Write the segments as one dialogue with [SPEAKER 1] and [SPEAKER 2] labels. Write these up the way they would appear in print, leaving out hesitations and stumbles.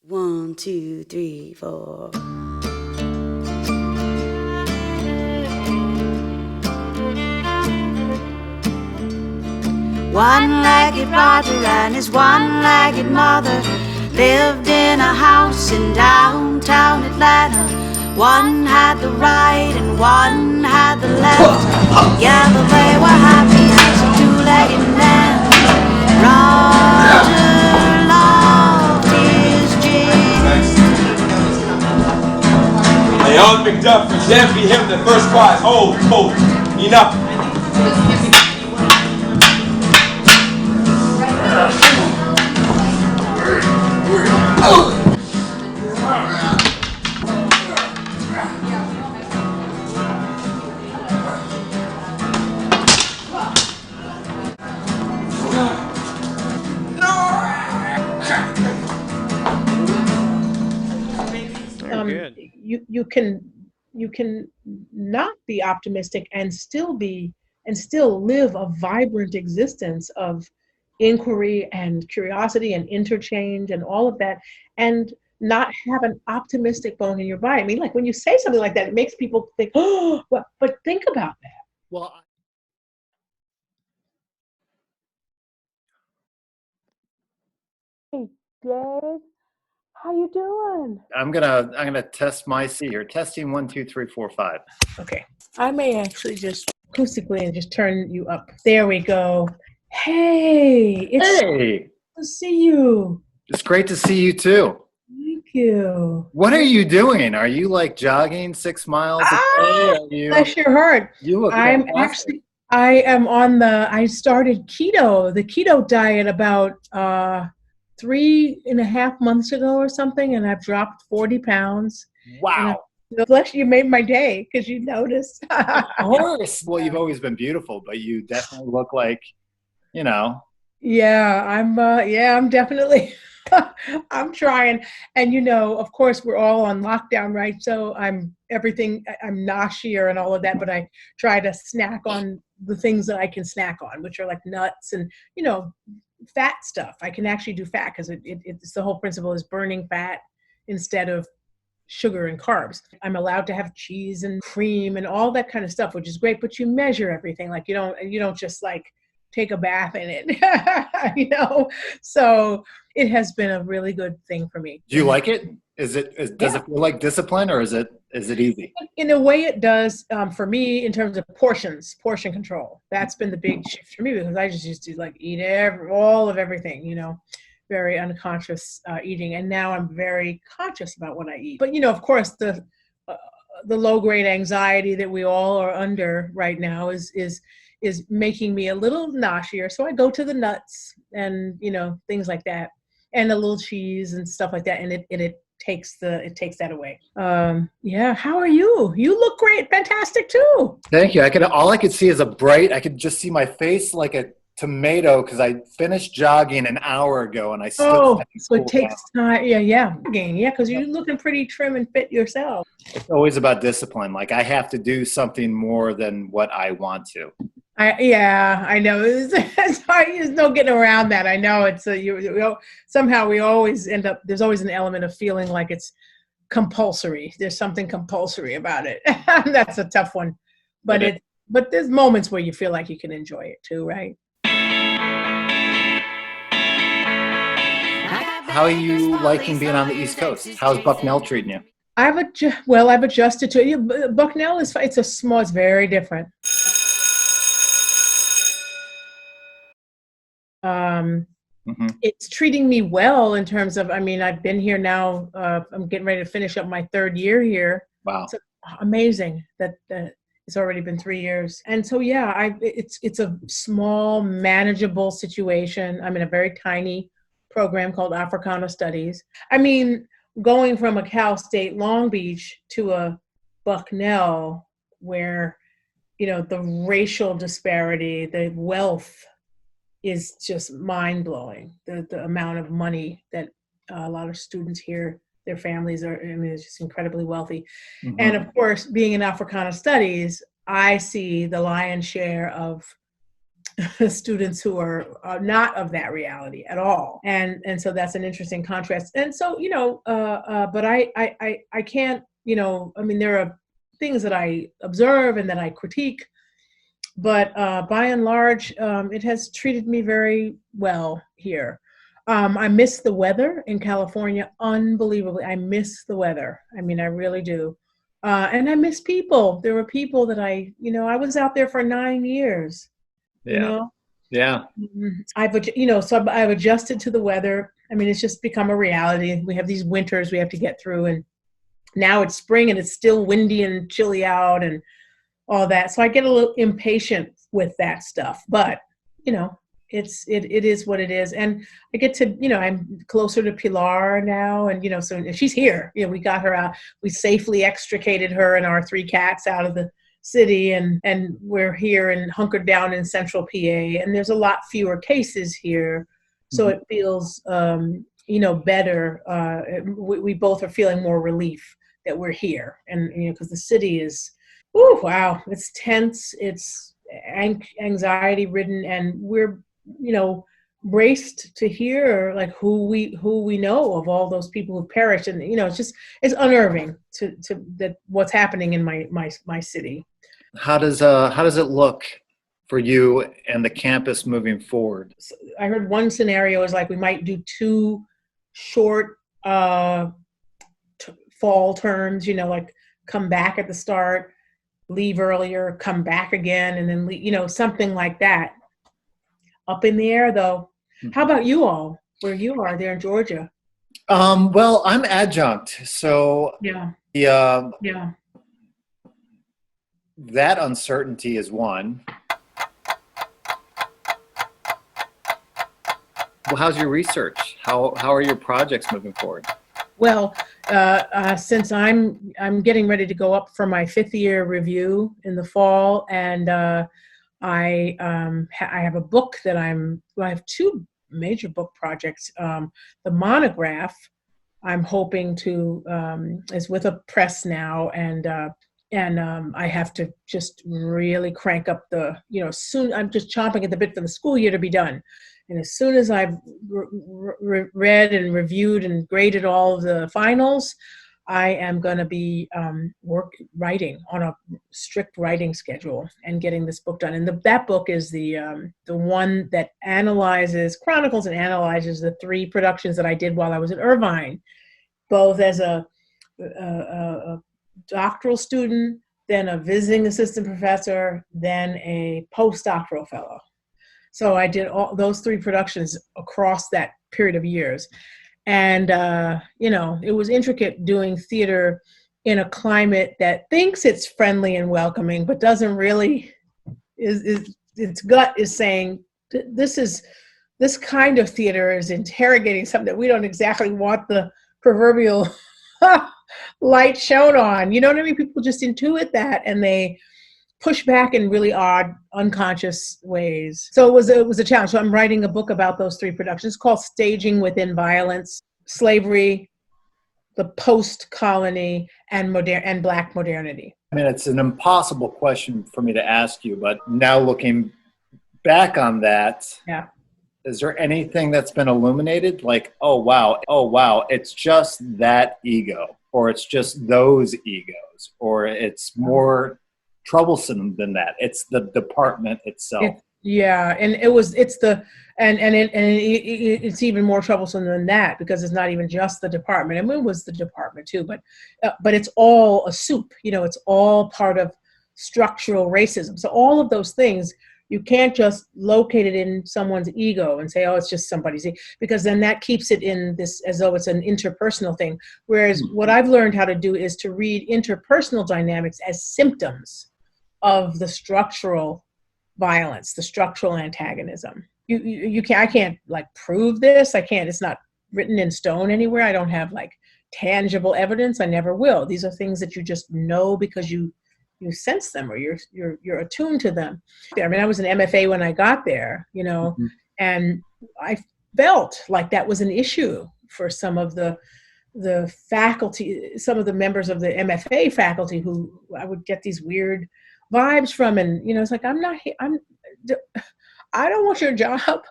[SPEAKER 1] 1, 2, 3, 4. One-legged Roger and his one-legged mother lived in a house in downtown Atlanta. One had the right and one had the left. Together they were happy as a two-legged man. Roger loved his gin.
[SPEAKER 2] They all picked up for them be him the first prize. Oh, enough.
[SPEAKER 3] You can not be optimistic and still live a vibrant existence of inquiry and curiosity and interchange and all of that, and not have an optimistic bone in your body. I mean, like when you say something like that, it makes people think, oh, well, but think about that.
[SPEAKER 4] Well,
[SPEAKER 3] Hey, Dave, how you doing?
[SPEAKER 4] I'm gonna test my C here. Testing 1, 2, 3, 4, 5.
[SPEAKER 3] Okay, I may actually just acoustically and just turn you up. There we go. Hey, it's
[SPEAKER 4] Hey,
[SPEAKER 3] good to see you.
[SPEAKER 4] it's great to see you too.
[SPEAKER 3] Thank you.
[SPEAKER 4] What are you doing? Are you like jogging 6 miles a day? Are you?
[SPEAKER 3] Bless your heart.
[SPEAKER 4] You look
[SPEAKER 3] I'm
[SPEAKER 4] fantastic.
[SPEAKER 3] I started the keto diet about 3.5 months ago or something, and I've dropped 40 pounds.
[SPEAKER 4] Wow.
[SPEAKER 3] Bless you, made my day because you noticed.
[SPEAKER 4] Of course. Well, you've always been beautiful, but you definitely look like, you know.
[SPEAKER 3] Yeah, I'm definitely I'm trying. And of course we're all on lockdown, right? So I'm nausea and all of that, but I try to snack on the things that I can snack on, which are like nuts and fat stuff. I can actually do fat because it's the whole principle is burning fat instead of sugar and carbs. I'm allowed to have cheese and cream and all that kind of stuff, which is great, but you measure everything. Like you don't just like take a bath in it, so it has been a really good thing for me.
[SPEAKER 4] Do you like it? Does it feel like discipline, or is it easy?
[SPEAKER 3] In a way it does, for me, in terms of portion control. That's been the big shift for me, because I just used to like eat all of everything, very unconscious eating, and now I'm very conscious about what I eat. But of course the low grade anxiety that we all are under right now is making me a little nauseous. So I go to the nuts and things like that, and a little cheese and stuff like that, and it takes that away. How are you? You look great, fantastic too.
[SPEAKER 4] Thank you. All I could see is I could just see my face like a tomato because I finished jogging an hour ago and I still
[SPEAKER 3] so it takes time. Yeah, because you're looking pretty trim and fit yourself.
[SPEAKER 4] It's always about discipline. Like I have to do something more than what I want to.
[SPEAKER 3] I know. It's hard. There's no getting around that. I know it's somehow we always end up. There's always an element of feeling like it's compulsory. There's something compulsory about it. That's a tough one, but there's moments where you feel like you can enjoy it too, right?
[SPEAKER 4] How are you liking being on the East Coast? How's Bucknell treating you?
[SPEAKER 3] I've adjusted to it. Bucknell it's very different. It's treating me well in terms of, I've been here now, I'm getting ready to finish up my 3rd year here.
[SPEAKER 4] Wow.
[SPEAKER 3] It's amazing that it's already been 3 years. And so, it's a small, manageable situation. I'm in a very tiny program called Africana Studies. Going from a Cal State Long Beach to a Bucknell where, the racial disparity, the wealth is just mind-blowing. The amount of money that a lot of students here, their families are, it's just incredibly wealthy. Mm-hmm. And of course, being in Africana Studies, I see the lion's share of students who are not of that reality at all. And so that's an interesting contrast. And so, but I can't, I mean, there are things that I observe and that I critique, but by and large, it has treated me very well here. I miss the weather in California unbelievably. I miss the weather. I mean, I really do. And I miss people. There were people that I was out there for 9 years.
[SPEAKER 4] Yeah. Yeah.
[SPEAKER 3] I've adjusted to the weather. I mean, it's just become a reality. We have these winters we have to get through, and now it's spring and it's still windy and chilly out and all that. So I get a little impatient with that stuff, but it is what it is. And I get to, I'm closer to Pilar now, and so she's here. We got her out. We safely extricated her and our 3 cats out of the city, and we're here and hunkered down in central PA, and there's a lot fewer cases here, so it feels better. We both are feeling more relief that we're here, and because the city is, wow, it's tense, it's anxiety ridden, and we're braced to hear like who we know of all those people who've perished, and it's unnerving to that what's happening in my city.
[SPEAKER 4] How does it look for you and the campus moving forward?
[SPEAKER 3] I heard one scenario is like we might do 2 short fall terms, like come back at the start, leave earlier, come back again, and then leave, something like that. Up in the air, though. How about you all, where you are there in Georgia?
[SPEAKER 4] Well, I'm adjunct, so
[SPEAKER 3] yeah.
[SPEAKER 4] That uncertainty is one. Well, how's your research? How are your projects moving forward?
[SPEAKER 3] Well, since I'm getting ready to go up for my 5th year review in the fall, and I have a book that I have 2 major book projects. The monograph I'm hoping to is with a press now, and I have to just really crank up soon. I'm just chomping at the bit for the school year to be done. And as soon as I've read and reviewed and graded all of the finals, I am going to be writing on a strict writing schedule and getting this book done. And that book is the one that chronicles and analyzes the 3 productions that I did while I was at Irvine, both as a doctoral student, then a visiting assistant professor, then a postdoctoral fellow. So I did all those 3 productions across that period of years. And, it was intricate doing theater in a climate that thinks it's friendly and welcoming, but doesn't really, its gut is saying, this kind of theater is interrogating something that we don't exactly want the proverbial light shown on. You know what I mean? People just intuit that, and they push back in really odd, unconscious ways. So it was a challenge. So I'm writing a book about those 3 productions called Staging Within Violence: Slavery, the Post-Colony, and Black Modernity.
[SPEAKER 4] I mean, it's an impossible question for me to ask you, but now looking back on that,
[SPEAKER 3] yeah.
[SPEAKER 4] Is there anything that's been illuminated? Like, oh wow, it's just that ego, or it's just those egos, or it's more troublesome than that. It's the department itself. It's even more troublesome than that, because it's not even just the department. I mean, it was the department too, but it's all a soup. It's all part of structural racism. So all of those things, you can't just locate it in someone's ego and say, oh, it's just somebody's ego, because then that keeps it in this as though it's an interpersonal thing. Whereas what I've learned how to do is to read interpersonal dynamics as symptoms of the structural violence, the structural antagonism. I can't like prove this. I can't, it's not written in stone anywhere. I don't have like tangible evidence. I never will. These are things that you just know because you sense them, or you're attuned to them. I mean, I was an MFA when I got there, and I felt like that was an issue for some of the faculty, some of the members of the MFA faculty who I would get these weird vibes from, and it's like, I don't want your job.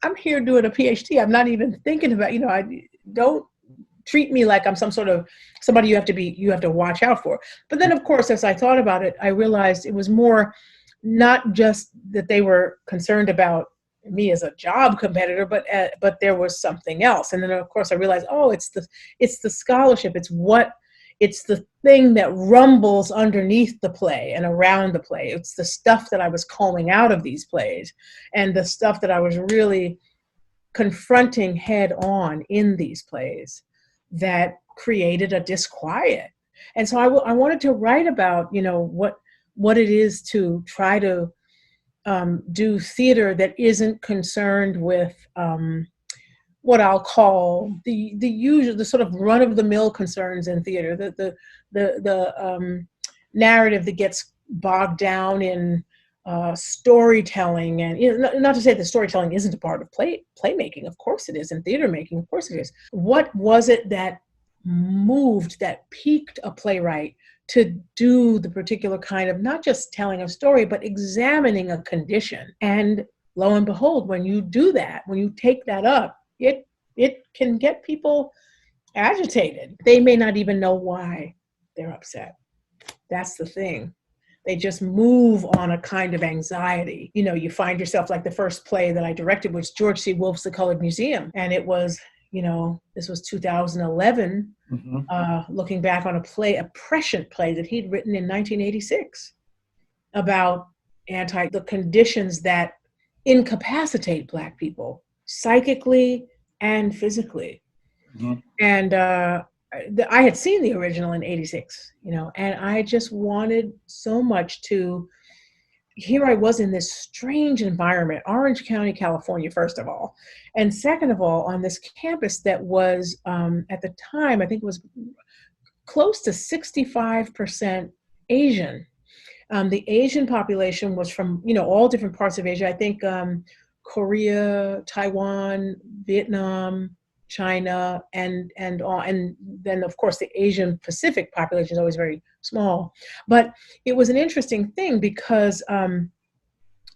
[SPEAKER 4] I'm here doing a PhD. I'm not even thinking about, I don't treat me like I'm some sort of somebody you have to watch out for. But then, of course, as I thought about it, I realized it was more not just that they were concerned about me as a job competitor, but there was something else. And then, of course, I realized, oh, it's the scholarship. It's the thing that rumbles underneath the play and around the play. It's the stuff that I was combing out of these plays and the stuff that I was really confronting head on in these plays that created a disquiet. And so I wanted to write about, what it is to try to do theater that isn't concerned with what I'll call the usual, the sort of run of the mill concerns in theater, the narrative that gets bogged down in storytelling, and not to say that storytelling isn't a part of playmaking. Of course it is, and theater making, of course it is. What was it that piqued a playwright to do the particular kind of not just telling a story, but examining a condition? And lo and behold, when you do that, when you take that up, it can get people agitated. They may not even know why they're upset. That's the thing. They just move on a kind of anxiety. You find yourself, like the first play that I directed was George C. Wolfe's The Colored Museum. And it was, this was 2011, looking back on a prescient play that he'd written in 1986 about the conditions that incapacitate Black people psychically and physically. And I had seen the original in 86, and I just wanted so much to, here I was in this strange environment, Orange County, California, first of all. And second of all, on this campus that was, at the time, I think it was close to 65% Asian. The Asian population was from, all different parts of Asia. I think Korea, Taiwan, Vietnam, China, and then of course the Asian Pacific population is always very small. But it was an interesting thing because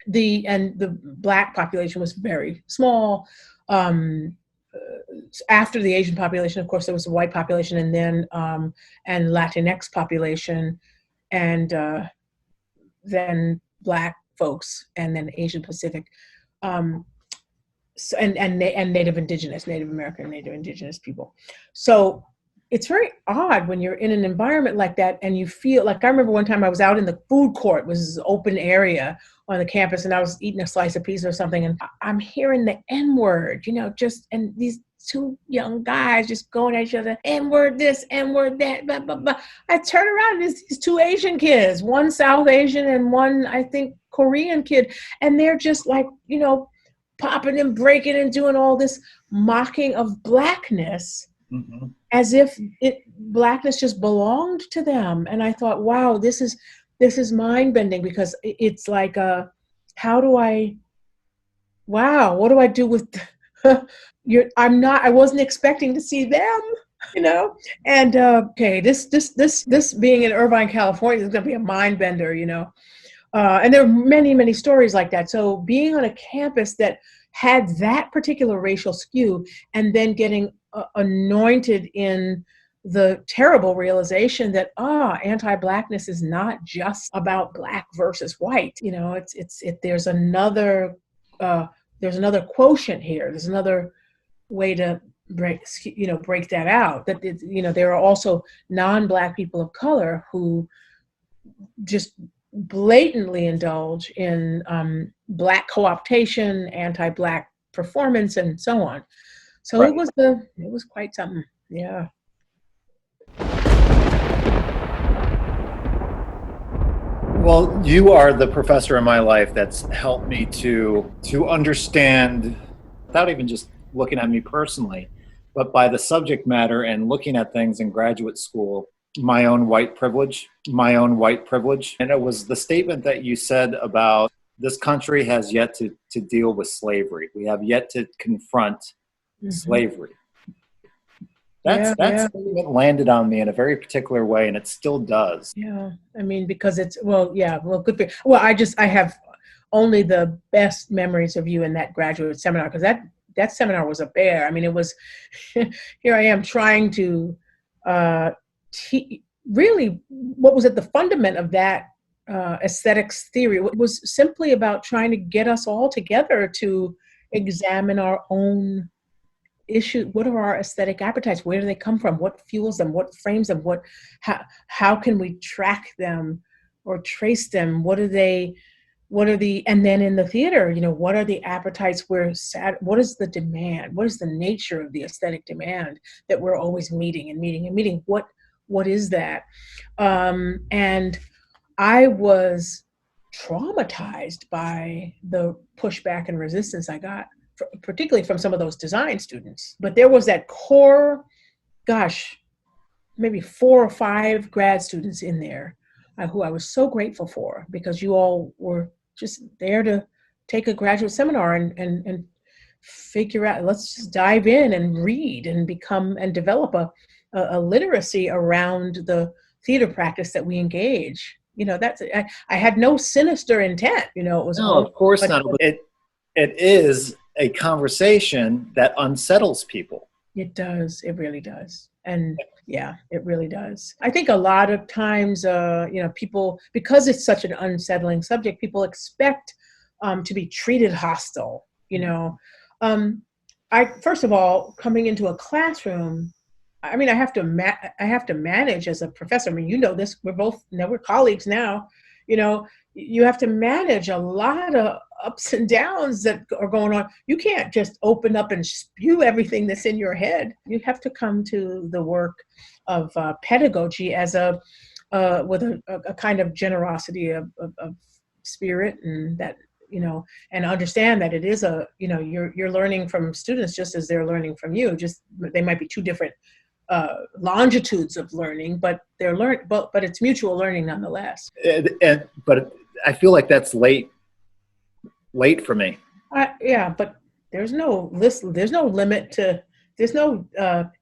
[SPEAKER 4] the Black population was very small. After the Asian population, of course, there was the white population, and then and Latinx population, and then Black folks, and then Asian Pacific. And Native American, Native Indigenous people. So it's very odd when you're in an environment like that and you feel like, I remember one time I was out in the food court, it was this open area on the campus, and I was eating a slice of pizza or something, and I'm hearing the N-word, and these two young guys just going at each other, N-word this, N-word that, blah, blah, blah. I turn around and it's these two Asian kids, one South Asian and one, I think, Korean kid, and they're just like, popping and breaking and doing all this mocking of Blackness, as if Blackness just belonged to them. And I thought, wow, this is mind-bending, because it's like, what do I do with I wasn't expecting to see them, and okay, this being in Irvine, California is going to be a mind-bender, and there are many, many stories like that. So being on a campus that had that particular racial skew, and then getting anointed in the terrible realization that anti-Blackness is not just about Black versus white. There's another quotient here. There's another way to break that out. That there are also non-Black people of color who just blatantly indulge in Black co-optation, anti-Black performance, and so on. So right. It was quite something. Yeah.
[SPEAKER 5] Well, you are the professor in my life that's helped me to understand, without even just looking at me personally, but by the subject matter and looking at things in graduate school, my own white privilege. And it was the statement that you said about this country has yet to deal with slavery. We have yet to confront slavery. That statement landed on me in a very particular way, and it still does.
[SPEAKER 4] Yeah, I mean, because it's, good. I have only the best memories of you in that graduate seminar, because that seminar was a bear. I mean, it was, here I am trying to really, what was at the fundament of that aesthetics theory was simply about trying to get us all together to examine our own issue. What are our aesthetic appetites? Where do they come from? What fuels them? What frames them? How can we track them or trace them? What are the, and then in the theater, what are the appetites? What is the demand? What is the nature of the aesthetic demand that we're always meeting and meeting and meeting? What is that? And I was traumatized by the pushback and resistance I got, particularly from some of those design students. But there was that core, maybe 4 or 5 grad students in there who I was so grateful for, because you all were just there to take a graduate seminar and figure out, let's just dive in and read and become and develop a literacy around the theater practice that we engage. I had no sinister intent, it was
[SPEAKER 5] no, of course not. It is a conversation that unsettles people.
[SPEAKER 4] It does. It really does. And yeah, it really does. I think a lot of times, people, because it's such an unsettling subject, people expect to be treated hostile. First of all, coming into a classroom, I mean, I have to manage as a professor. I mean, this, we're colleagues now, you have to manage a lot of ups and downs that are going on. You can't just open up and spew everything that's in your head. You have to come to the work of pedagogy as with a kind of generosity of spirit, and that, and understand that it is you're learning from students just as they're learning from you. Just they might be 2 different longitudes of learning, but but it's mutual learning nonetheless.
[SPEAKER 5] But I feel like that's late for me.
[SPEAKER 4] Yeah, but there's no limit to, there's no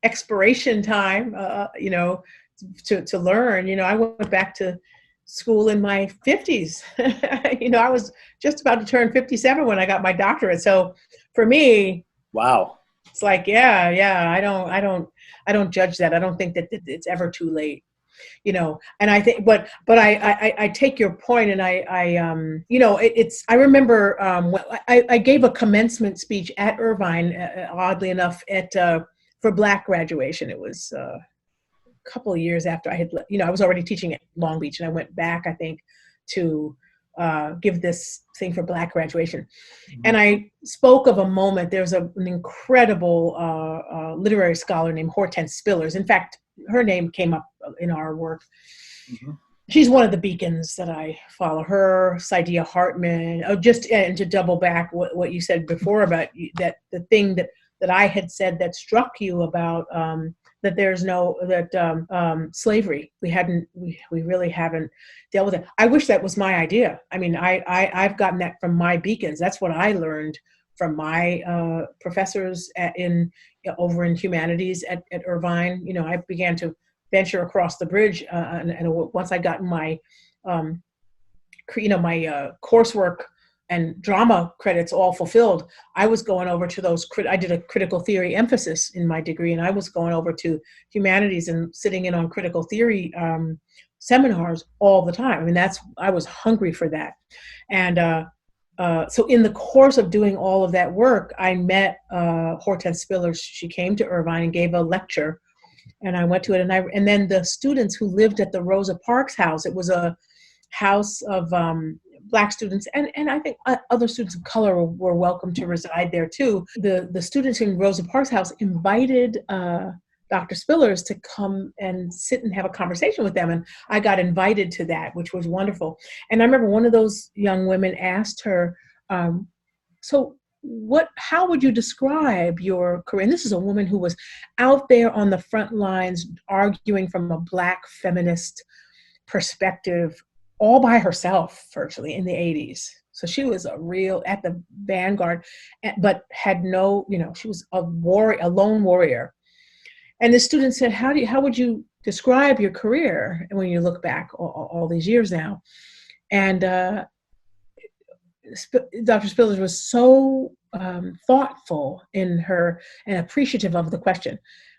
[SPEAKER 4] expiration time, to learn. I went back to school in my 50s. I was just about to turn 57 when I got my doctorate. So for me,
[SPEAKER 5] wow,
[SPEAKER 4] it's like, yeah, I don't judge that. I don't think that it's ever too late. And I think, but I take your point, and I remember I gave a commencement speech at Irvine, oddly enough, for Black graduation. It was a couple of years after I had, I was already teaching at Long Beach, and I went back, I think, to give this thing for Black graduation. Mm-hmm. And I spoke of a moment. There's an incredible literary scholar named Hortense Spillers. In fact, her name came up in our work. Mm-hmm. She's one of the beacons that I follow. Her, Saidiya Hartman. And to double back what you said before about that, the thing that I had said that struck you about that there's slavery. We really haven't dealt with it. I wish that was my idea. I mean, I've gotten that from my beacons. That's what I learned from my professors over in humanities at Irvine. I began to venture across the bridge, and once I got my, my coursework and drama credits all fulfilled, I was going over to those. I did a critical theory emphasis in my degree, and I was going over to humanities and sitting in on critical theory seminars all the time. I mean, I was hungry for that, and. So in the course of doing all of that work, I met Hortense Spillers. She came to Irvine and gave a lecture, and I went to it. And then the students who lived at the Rosa Parks house, it was a house of Black students, and I think other students of color were welcome to reside there too. The students in Rosa Parks house invited Dr. Spillers to come and sit and have a conversation with them. And I got invited to that, which was wonderful. And I remember one of those young women asked her, so how would you describe your career? And this is a woman who was out there on the front lines arguing from a Black feminist perspective all by herself virtually in the 80s. So she was at the vanguard, but had no, she was a lone warrior. And the student said, how would you describe your career when you look back all these years now? And Dr. Spillers was so thoughtful in her and appreciative of the question.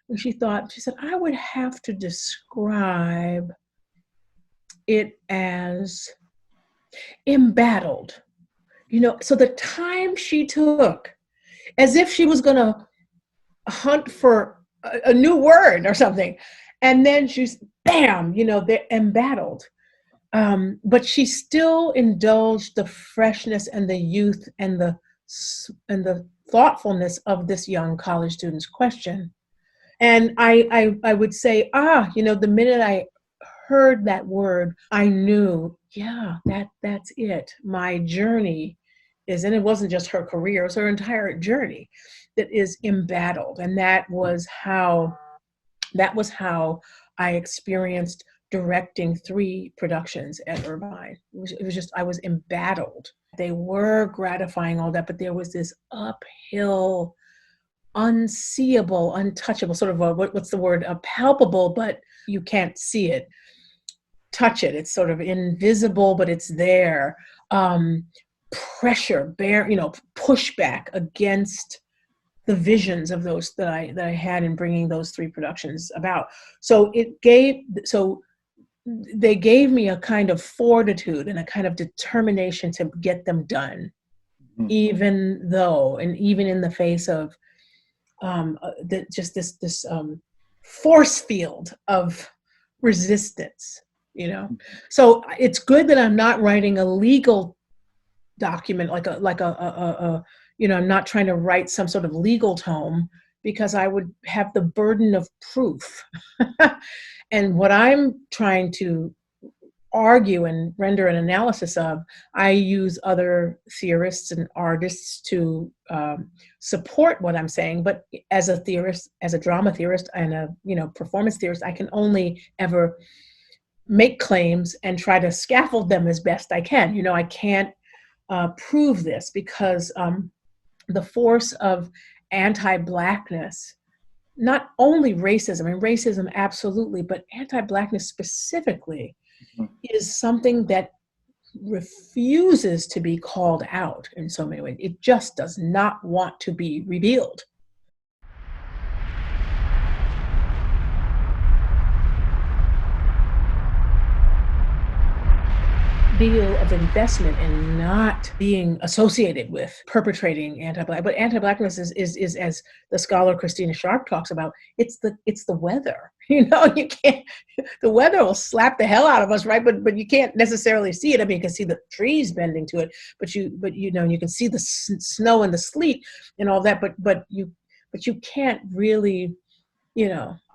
[SPEAKER 4] And she said, I would have to describe it as embattled. So the time she took, as if she was going to hunt for a new word or something. And then she's, bam, they're embattled. But she still indulged the freshness and the youth and the thoughtfulness of this young college student's question. And I would say, the minute I heard that word, I knew, that's it. My journey is, and it wasn't just her career, it was her entire journey that is embattled. And that was how I experienced directing 3 productions at Irvine. It was just, I was embattled. They were gratifying, all that, but there was this uphill, unseeable, untouchable, sort of what's the word? Palpable, but you can't see it, touch it. It's sort of invisible, but it's there. Pressure, pushback against the visions of those that I had in bringing those 3 productions about. So they gave me a kind of fortitude and a kind of determination to get them done, even in the face of this force field of resistance. So it's good that I'm not writing a legal document like a I'm not trying to write some sort of legal tome, because I would have the burden of proof. And what I'm trying to argue and render an analysis of, I use other theorists and artists to support what I'm saying. But as a theorist, as a drama theorist and a performance theorist, I can only ever make claims and try to scaffold them as best I can. I can't prove this, because the force of anti-Blackness, not only racism, and racism absolutely, but anti-Blackness specifically, is something that refuses to be called out in so many ways. It just does not want to be revealed. Deal of investment in not being associated with perpetrating anti-Black, but anti-Blackness is as the scholar Christina Sharp talks about, it's the weather. You can't, the weather will slap the hell out of us, right? But you can't necessarily see it. I mean, you can see the trees bending to it, but you can see the snow and the sleet and all that, but you can't really.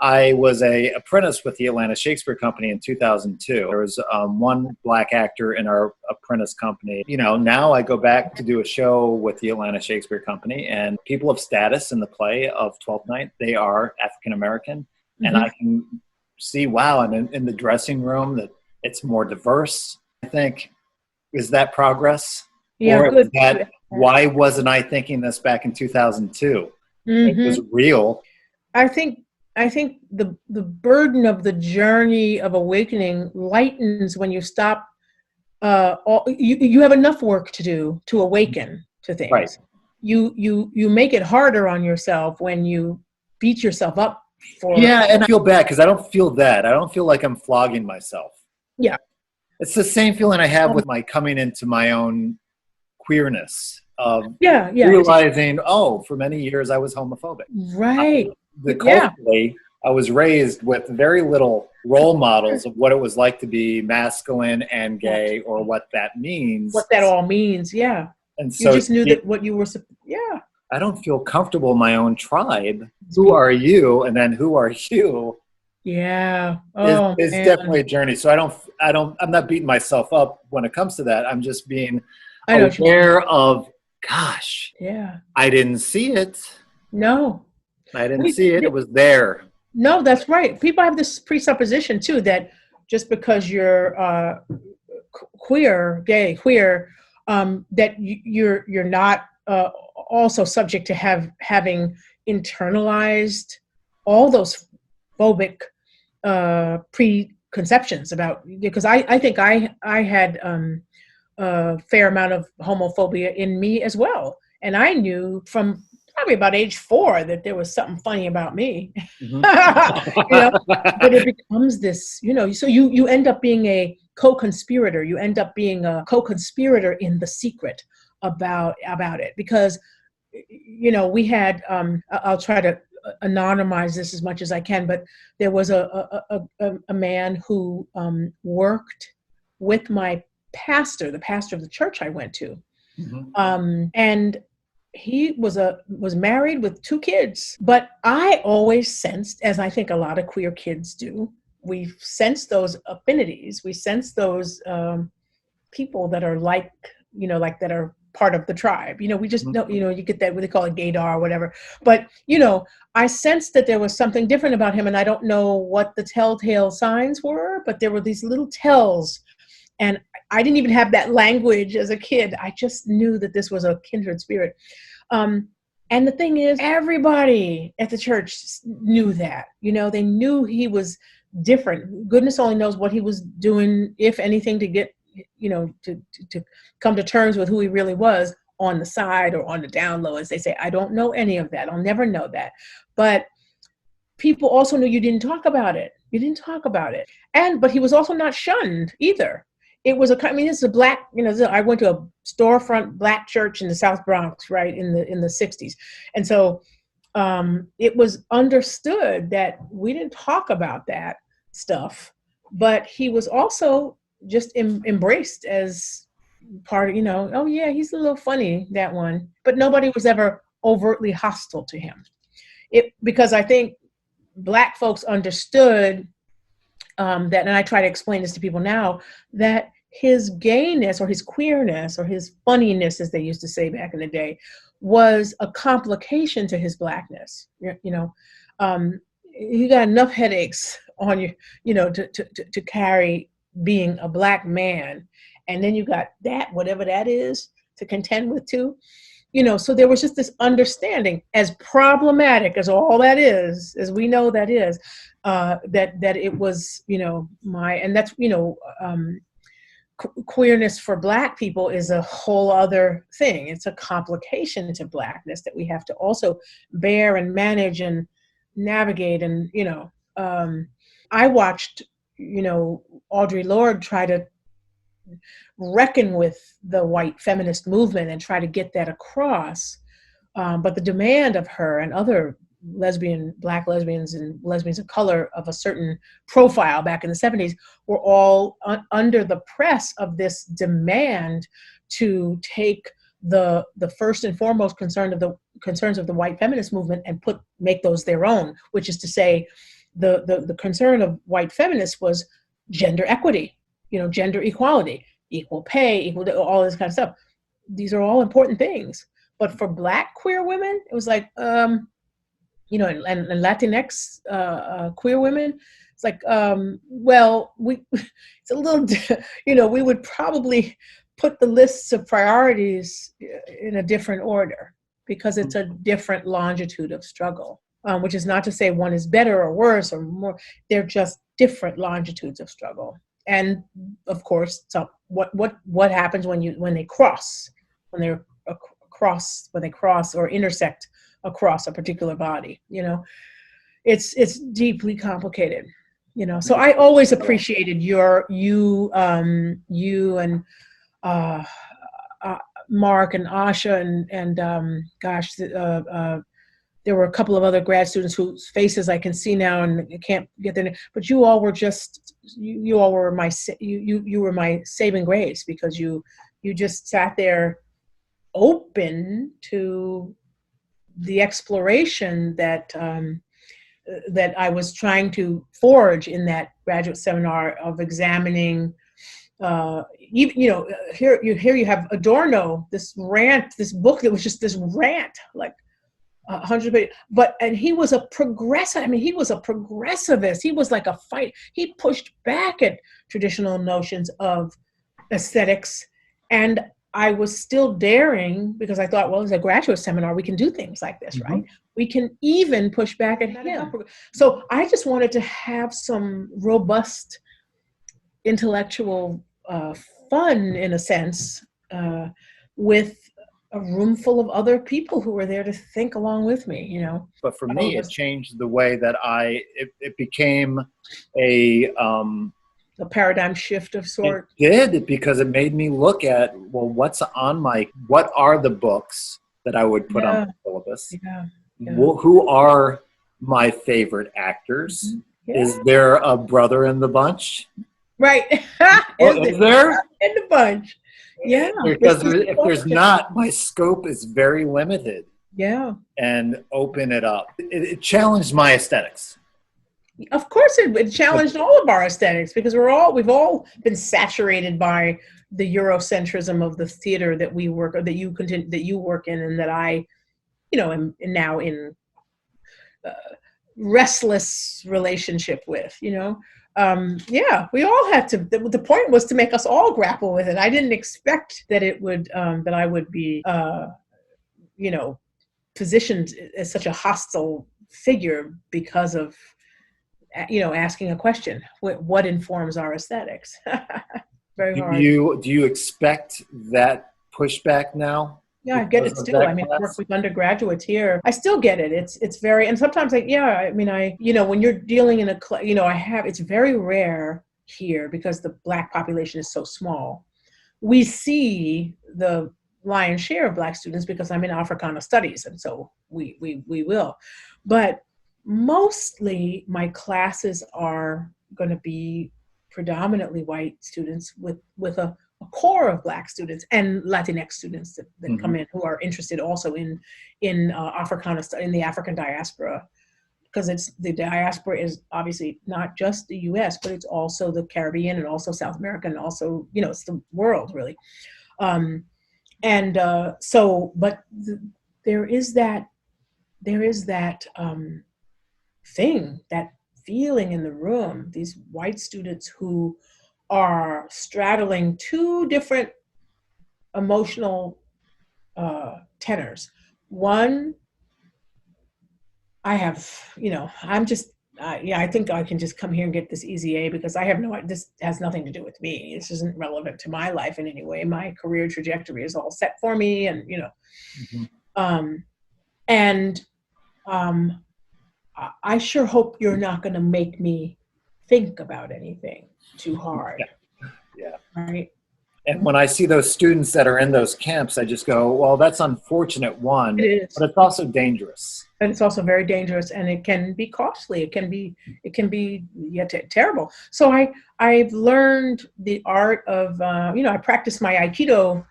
[SPEAKER 5] I was an apprentice with the Atlanta Shakespeare Company in 2002. There was one Black actor in our apprentice company. Now I go back to do a show with the Atlanta Shakespeare Company, and people of status in the play of Twelfth Night, they are African American. Mm-hmm. And I can see, wow, and in the dressing room that it's more diverse. I think, is that progress?
[SPEAKER 4] Yeah,
[SPEAKER 5] or
[SPEAKER 4] good.
[SPEAKER 5] Is that, why wasn't I thinking this back in 2002?
[SPEAKER 4] Mm-hmm.
[SPEAKER 5] It was real.
[SPEAKER 4] I think the burden of the journey of awakening lightens when you stop. You have enough work to do to awaken to things.
[SPEAKER 5] Right.
[SPEAKER 4] You make it harder on yourself when you beat yourself up for.
[SPEAKER 5] Yeah, and I feel bad because I don't feel that. I don't feel like I'm flogging myself.
[SPEAKER 4] Yeah.
[SPEAKER 5] It's the same feeling I have with my coming into my own queerness of realizing, for many years I was homophobic.
[SPEAKER 4] Right.
[SPEAKER 5] Culturally, I was raised with very little role models of what it was like to be masculine and gay, or what that means.
[SPEAKER 4] What that all means, yeah.
[SPEAKER 5] And so
[SPEAKER 4] you just knew that what you were,
[SPEAKER 5] I don't feel comfortable in my own tribe. Who are you? And then who are you?
[SPEAKER 4] Yeah.
[SPEAKER 5] It's definitely a journey. So I'm not beating myself up when it comes to that. I'm just being aware of, gosh, I didn't see it.
[SPEAKER 4] No.
[SPEAKER 5] I didn't see it. It was there.
[SPEAKER 4] No, that's right. People have this presupposition too, that just because you're queer, that you're not also subject to having internalized all those phobic preconceptions about. Because I think I had a fair amount of homophobia in me as well. And I knew from probably about age 4 that there was something funny about me. But it becomes this, so you end up being a co-conspirator. You end up being a co-conspirator in the secret about it, because we had I'll try to anonymize this as much as I can, but there was a man who worked with my pastor, the pastor of the church I went to. And he was married with 2 kids, but I always sensed, as I think a lot of queer kids do, we sense those affinities, we sense those people that are like that are part of the tribe. We just don't, you get that, what they call it, gaydar or whatever. But, I sensed that there was something different about him, and I don't know what the telltale signs were, but there were these little tells. And I didn't even have that language as a kid. I just knew that this was a kindred spirit. And the thing is, everybody at the church knew that, they knew he was different. Goodness only knows what he was doing, if anything, to get, to come to terms with who he really was on the side or on the down low, as they say. I don't know any of that. I'll never know that. But people also knew you didn't talk about it. You didn't talk about it. But he was also not shunned either. It was this is a black, I went to a storefront black church in the South Bronx, right, in the 60s. And so it was understood that we didn't talk about that stuff, but he was also just embraced as part of, oh yeah, he's a little funny, that one. But nobody was ever overtly hostile to him. Because I think Black folks understood that, and I try to explain this to people now, that his gayness or his queerness or his funniness, as they used to say back in the day, was a complication to his Blackness. He got enough headaches on you, to carry being a Black man, and then you got that, whatever that is, to contend with too. So there was just this understanding, as problematic as all that is, as we know that is, that it was, and that's, queerness for Black people is a whole other thing. It's a complication to Blackness that we have to also bear and manage and navigate. And, I watched, Audre Lorde try to reckon with the white feminist movement and try to get that across. But the demand of her and other Black lesbians and lesbians of color of a certain profile back in the 70s were all under the press of this demand to take the first and foremost concerns of the white feminist movement and make those their own, which is to say the concern of white feminists was gender equity, gender equality, equal pay, all this kind of stuff. These are all important things. But for Black queer women, it was like, and Latinx queer women, it's like, it's a little, we would probably put the lists of priorities in a different order, because it's a different longitude of struggle, which is not to say one is better or worse or more. They're just different longitudes of struggle. And of course, so what happens when they cross or intersect across a particular body? It's deeply complicated. So I always appreciated you and Mark and Asha and there were a couple of other grad students whose faces I can see now and I can't get their name, but you all were my saving grace, because you just sat there open to the exploration that I was trying to forge in that graduate seminar of examining. Here you have Adorno, this book that was just this rant, like 100 pages. And he was a progressive. He was a progressivist. He was like a fight. He pushed back at traditional notions of aesthetics, and I was still daring, because I thought, well, it's a graduate seminar, we can do things like this, right? We can even push back at him. So I just wanted to have some robust intellectual fun in a sense, with a room full of other people who were there to think along with me, you know.
[SPEAKER 5] But for me, it changed the way that it became a
[SPEAKER 4] paradigm shift of sort.
[SPEAKER 5] It did, because it made me look at, well, what are the books that I would put on the syllabus?
[SPEAKER 4] Yeah.
[SPEAKER 5] Who are my favorite actors?
[SPEAKER 4] Yeah.
[SPEAKER 5] Is there a brother in the bunch?
[SPEAKER 4] Right.
[SPEAKER 5] Is there?
[SPEAKER 4] In the bunch. Yeah.
[SPEAKER 5] Because if there's not, my scope is very limited.
[SPEAKER 4] Yeah.
[SPEAKER 5] And open it up. It challenged my aesthetics.
[SPEAKER 4] Of course, it challenged all of our aesthetics, because we've all been saturated by the Eurocentrism of the theater that we work, or that you work in, and that I, you know, am now in restless relationship with, you know. We all had to, the point was to make us all grapple with it. I didn't expect that it would, that I would be, you know, positioned as such a hostile figure because of, you know, asking a question. What informs our aesthetics? Very hard.
[SPEAKER 5] Do you expect that pushback now?
[SPEAKER 4] Yeah, I get it still. I mean, I work with undergraduates here. I still get it. It's very, and sometimes you know, when you're dealing in it's very rare here, because the Black population is so small. We see the lion's share of Black students because I'm in Africana studies, and so we will. But mostly my classes are going to be predominantly white students with a core of Black students and Latinx students that come in, who are interested also in Africana study, in the African diaspora, because the diaspora is obviously not just the U.S., but it's also the Caribbean and also South America, and also, you know, it's the world really. There is that thing, that feeling in the room, these white students who are straddling two different emotional tenors. One, I have, you know, I'm just, I think I can just come here and get this easy A, because I have this has nothing to do with me. This isn't relevant to my life in any way. My career trajectory is all set for me, and, you know, I sure hope you're not going to make me think about anything too hard.
[SPEAKER 5] Yeah.
[SPEAKER 4] Right.
[SPEAKER 5] And when I see those students that are in those camps, I just go, well, that's unfortunate, one,
[SPEAKER 4] It is.
[SPEAKER 5] but it's also dangerous.
[SPEAKER 4] And it's also very dangerous, and it can be costly. It can be terrible. So I've learned the art of, you know, I practice my Aikido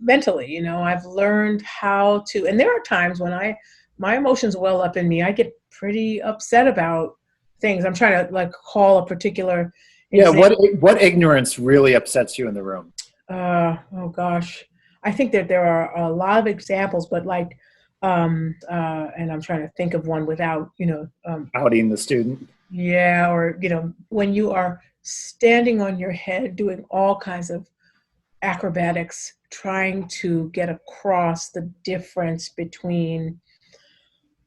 [SPEAKER 4] mentally. You know, I've learned how to, and there are times when my emotions well up in me. I get pretty upset about things. I'm trying to like call a particular example.
[SPEAKER 5] Yeah, what ignorance really upsets you in the room?
[SPEAKER 4] Oh gosh, I think that there are a lot of examples, but like, and I'm trying to think of one without, you know,
[SPEAKER 5] outing the student.
[SPEAKER 4] Yeah, or, you know, when you are standing on your head doing all kinds of acrobatics, trying to get across the difference between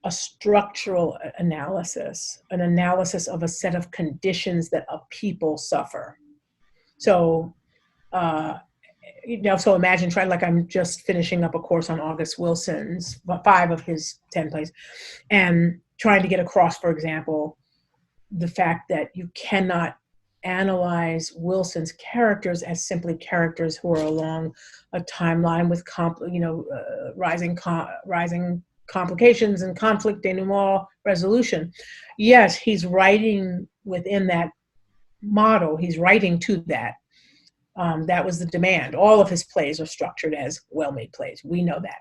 [SPEAKER 4] a structural analysis, an analysis of a set of conditions that a people suffer. So, you know, so imagine trying, like I'm just finishing up a course on August Wilson's 5 of his 10 plays, and trying to get across, for example, the fact that you cannot analyze Wilson's characters as simply characters who are along a timeline with rising complications and conflict, denouement, resolution. Yes, he's writing within that model. He's writing to that. That was the demand. All of his plays are structured as well-made plays. We know that.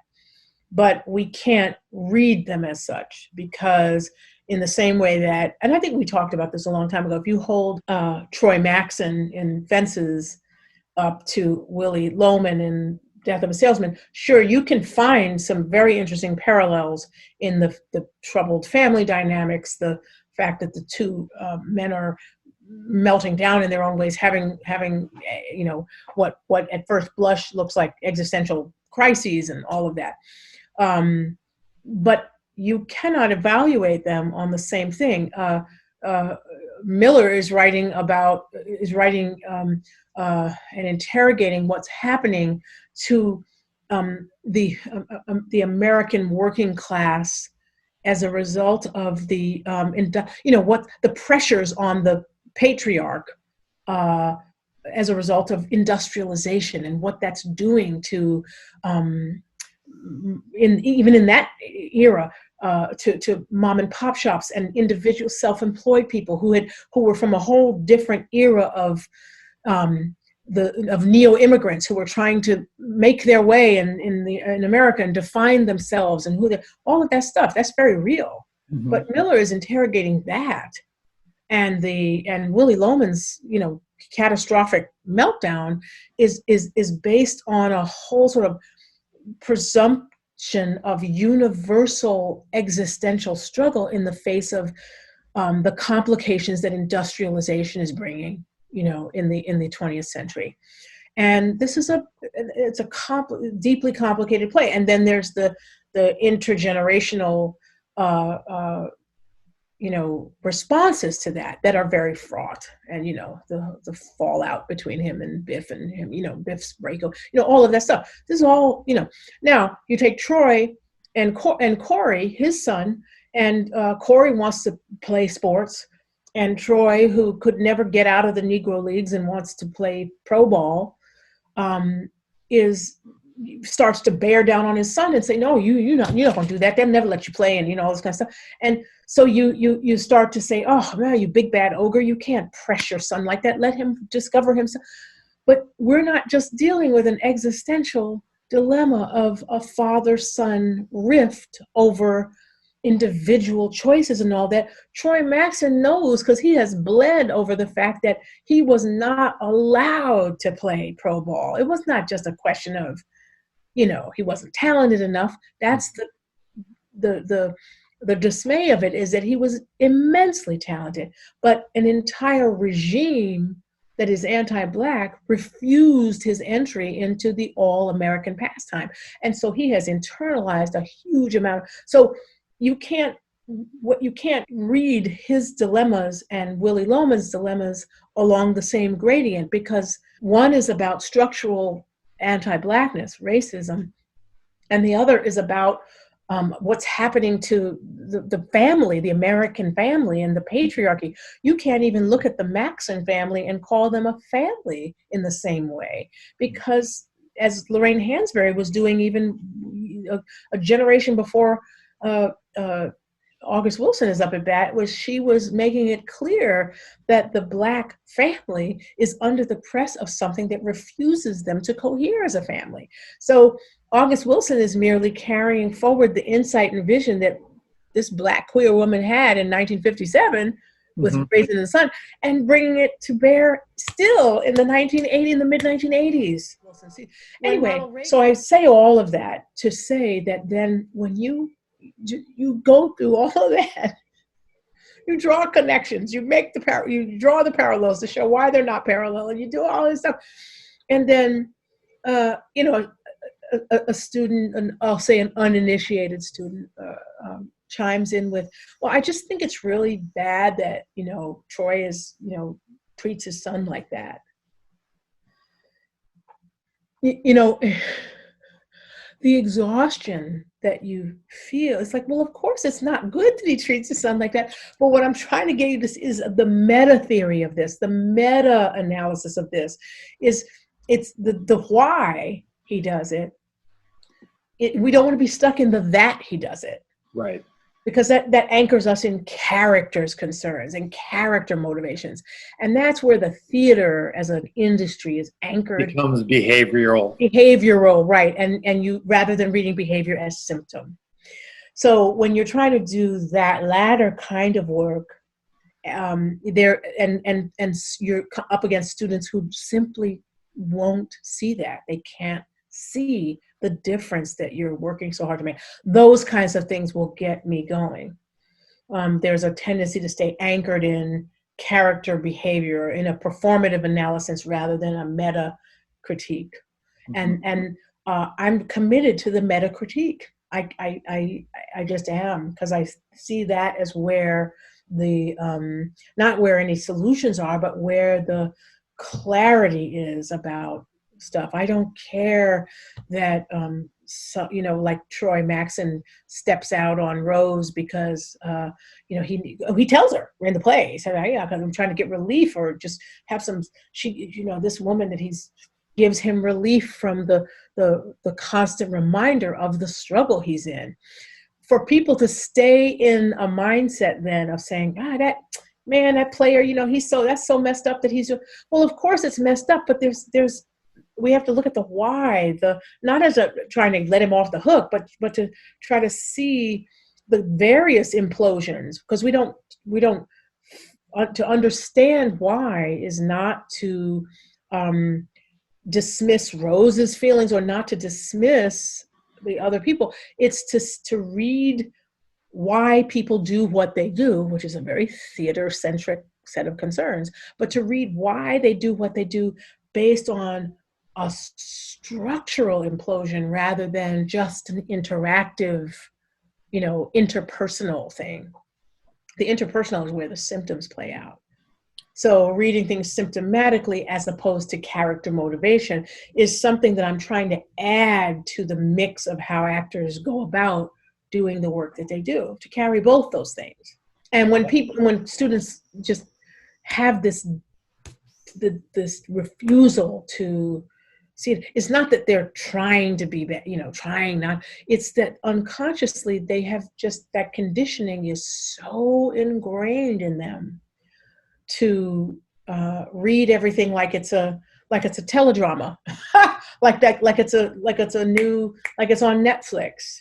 [SPEAKER 4] But we can't read them as such, because in the same way that, and I think we talked about this a long time ago, if you hold Troy Maxon in Fences up to Willie Loman in Death of a Salesman, sure, you can find some very interesting parallels in the troubled family dynamics, the fact that the two men are melting down in their own ways, having you know, what at first blush looks like existential crises and all of that. But you cannot evaluate them on the same thing. Miller is writing and interrogating what's happening to the American working class as a result of the what the pressures on the patriarch as a result of industrialization and what that's doing to even in that era to mom and pop shops and individual self-employed people who were from a whole different era of neo-immigrants who were trying to make their way in America and define themselves and all of that stuff. That's very real. Mm-hmm. But Miller is interrogating that, and Willie Loman's catastrophic meltdown is based on a whole sort of presumption of universal existential struggle in the face of the complications that industrialization is bringing, in the 20th century. And this is it's a deeply complicated play. And then there's the intergenerational responses to that are very fraught, and the fallout between him and Biff and him, Biff's breakup, all of that stuff. This is all, now you take Troy and Corey, his son, and Corey wants to play sports, and Troy, who could never get out of the Negro Leagues and wants to play pro ball, starts to bear down on his son and say, no, you're not going to do that. They'll never let you play, and all this kind of stuff. And so you start to say, oh man, you big bad ogre, you can't press your son like that. Let him discover himself. But we're not just dealing with an existential dilemma of a father-son rift over individual choices and all that. Troy Maxson knows, because he has bled over the fact that he was not allowed to play pro ball. It was not just a question of, he wasn't talented enough. That's the dismay of it, is that he was immensely talented, but an entire regime that is anti-Black refused his entry into the all-American pastime. And so he has internalized a huge amount. So you can't read his dilemmas and Willie Loman's dilemmas along the same gradient, because one is about structural anti-Blackness, racism, and the other is about what's happening to the family, the American family, and the patriarchy. You can't even look at the Maxson family and call them a family in the same way, because as Lorraine Hansberry was doing even a generation before August Wilson is up at bat, she was making it clear that the Black family is under the press of something that refuses them to cohere as a family. So August Wilson is merely carrying forward the insight and vision that this Black queer woman had in 1957 with Graydon and Son, and bringing it to bear still in the mid-1980s. Anyway, so I say all of that to say that then when you go through all of that, you draw connections, you draw the parallels to show why they're not parallel, and you do all this stuff. And then, a student, I'll say an uninitiated student, chimes in with, well, I just think it's really bad that, Troy treats his son like that. The exhaustion that you feel, it's like, well, of course it's not good that he treats his son like that. But what I'm trying to get you to is the meta theory of this, the meta analysis of this it's the why he does it. We don't want to be stuck in the that he does it.
[SPEAKER 5] Right.
[SPEAKER 4] Because that anchors us in characters' concerns and character motivations. And that's where the theater as an industry is anchored.
[SPEAKER 5] It becomes behavioral.
[SPEAKER 4] Behavioral, right. And you, rather than reading behavior as symptom. So when you're trying to do that latter kind of work, you're up against students who simply won't see that. They can't see the difference that you're working so hard to make. Those kinds of things will get me going. There's a tendency to stay anchored in character behavior in a performative analysis rather than a meta critique. And I'm committed to the meta critique. I just am, because I see that as where not where any solutions are, but where the clarity is about stuff. I don't care that like Troy Maxon steps out on Rose because he tells her in the play, he said, yeah, because I'm trying to get relief, or just have this woman that he's gives him relief from the constant reminder of the struggle he's in. For people to stay in a mindset then of saying, that player, that's so messed up that he's, well, of course it's messed up, but we have to look at the why, not as trying to let him off the hook, but to try to see the various implosions, because we don't to understand why is not to dismiss Rose's feelings or not to dismiss the other people. It's to read why people do what they do, which is a very theater-centric set of concerns, but to read why they do what they do based on a structural implosion rather than just an interactive, interpersonal thing. The interpersonal is where the symptoms play out. So reading things symptomatically as opposed to character motivation is something that I'm trying to add to the mix of how actors go about doing the work that they do, to carry both those things. And when students just have this refusal to see it, it's not that they're trying to be, trying not, it's that unconsciously they have just, that conditioning is so ingrained in them to read everything like it's a teledrama, like it's on Netflix,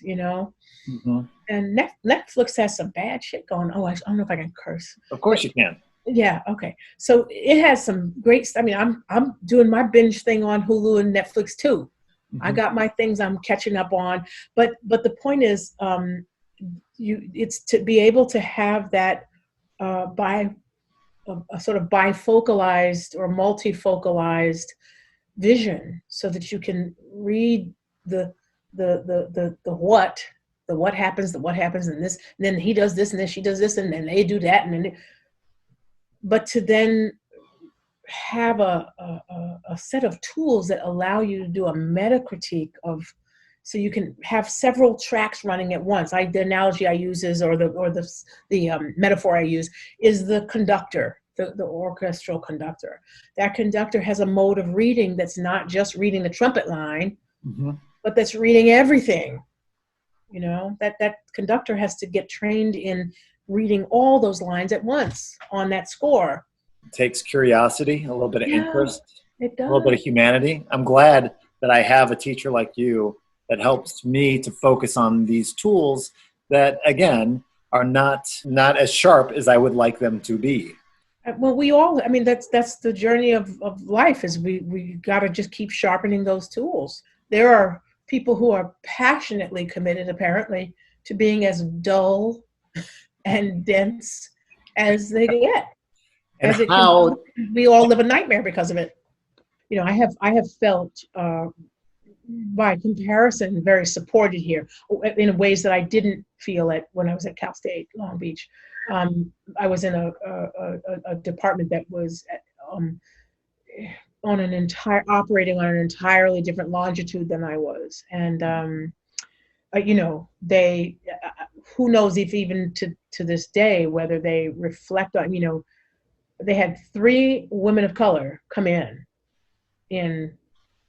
[SPEAKER 5] Mm-hmm.
[SPEAKER 4] And Netflix has some bad shit going. Oh, I don't know if I can curse.
[SPEAKER 5] Of course you can.
[SPEAKER 4] Yeah. Okay. So it has some great. I mean, I'm doing my binge thing on Hulu and Netflix too. Mm-hmm. I got my things I'm catching up on, but the point is, it's to be able to have that a sort of bifocalized or multifocalized vision, so that you can read the what happens, and this, and then he does this, and then she does this, and then they do that, and then. But to then have a set of tools that allow you to do a meta critique of, so you can have several tracks running at once. The analogy I use is, or the metaphor I use is the conductor, the orchestral conductor. That conductor has a mode of reading that's not just reading the trumpet line, mm-hmm. but that's reading everything. That conductor has to get trained in reading all those lines at once on that score.
[SPEAKER 5] It takes curiosity, a little bit of interest,
[SPEAKER 4] it does.
[SPEAKER 5] A little bit of humanity. I'm glad that I have a teacher like you that helps me to focus on these tools that, again, are not as sharp as I would like them to be.
[SPEAKER 4] Well, that's the journey of life, is we got to just keep sharpening those tools. There are people who are passionately committed, apparently, to being as dull and dense as they get.
[SPEAKER 5] And how
[SPEAKER 4] we all live a nightmare because of it. I have felt, by comparison, very supported here in ways that I didn't feel when I was at Cal State Long Beach. I was in a department that was operating on an entirely different longitude than I was, and they, who knows if even to this day whether they reflect on, they had 3 women of color come in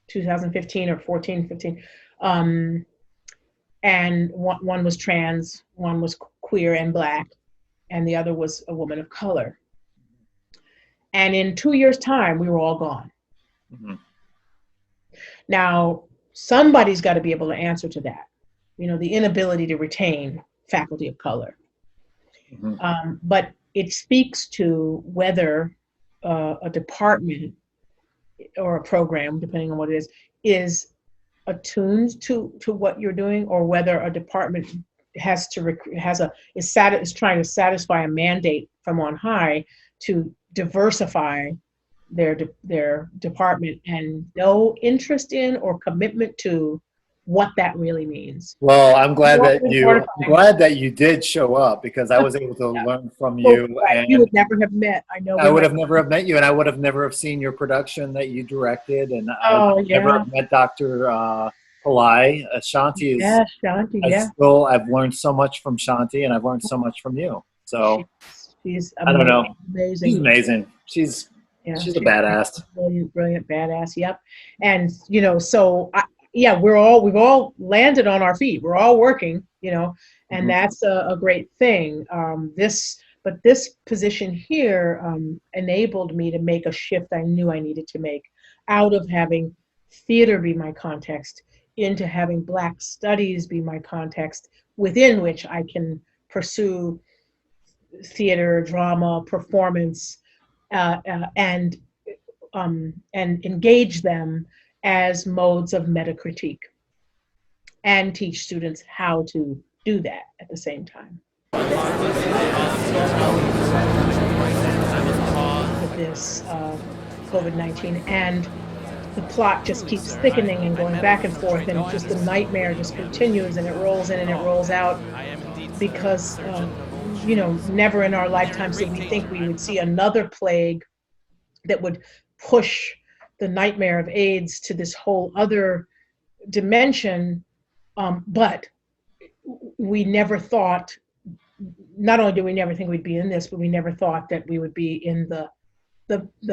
[SPEAKER 4] 2015 or 15, and one was trans, one was queer and Black, and the other was a woman of color. And in 2 years' time, we were all gone. Mm-hmm. Now, somebody's got to be able to answer to that. The inability to retain faculty of color. Mm-hmm. But it speaks to whether a department or a program, depending on what it is attuned to what you're doing, or whether a department is trying to satisfy a mandate from on high to diversify their department, and no interest in or commitment to what that really means.
[SPEAKER 5] Well, I'm glad that
[SPEAKER 4] Mortifying.
[SPEAKER 5] you did show up, because I was able to learn from
[SPEAKER 4] Well,
[SPEAKER 5] you,
[SPEAKER 4] right, we
[SPEAKER 5] and
[SPEAKER 4] would never have met. I know.
[SPEAKER 5] I would have never have met you, and I would have never have seen your production that you directed, and I
[SPEAKER 4] Oh,
[SPEAKER 5] would never
[SPEAKER 4] yeah.
[SPEAKER 5] have met Dr. Pillai. Shanti is.
[SPEAKER 4] Yeah, Shanti. Yeah.
[SPEAKER 5] I've learned so much from Shanti, and I've learned so much from you. So
[SPEAKER 4] She's
[SPEAKER 5] I don't know.
[SPEAKER 4] amazing.
[SPEAKER 5] She's amazing. She's a badass.
[SPEAKER 4] Brilliant, brilliant, badass. Yep. And so we've all landed on our feet. We're all working, and that's a great thing. This position here enabled me to make a shift I knew I needed to make, out of having theater be my context into having Black studies be my context, within which I can pursue theater, drama, performance, and engage them as modes of metacritique, and teach students how to do that at the same time. With this COVID-19, and the plot just keeps thickening and going back and forth, and just the nightmare just continues, and it rolls in and it rolls out, because never in our lifetimes did we think we would see another plague that would push the nightmare of AIDS to this whole other dimension. But we never thought, not only did we never think we'd be in this, but we never thought that we would be in the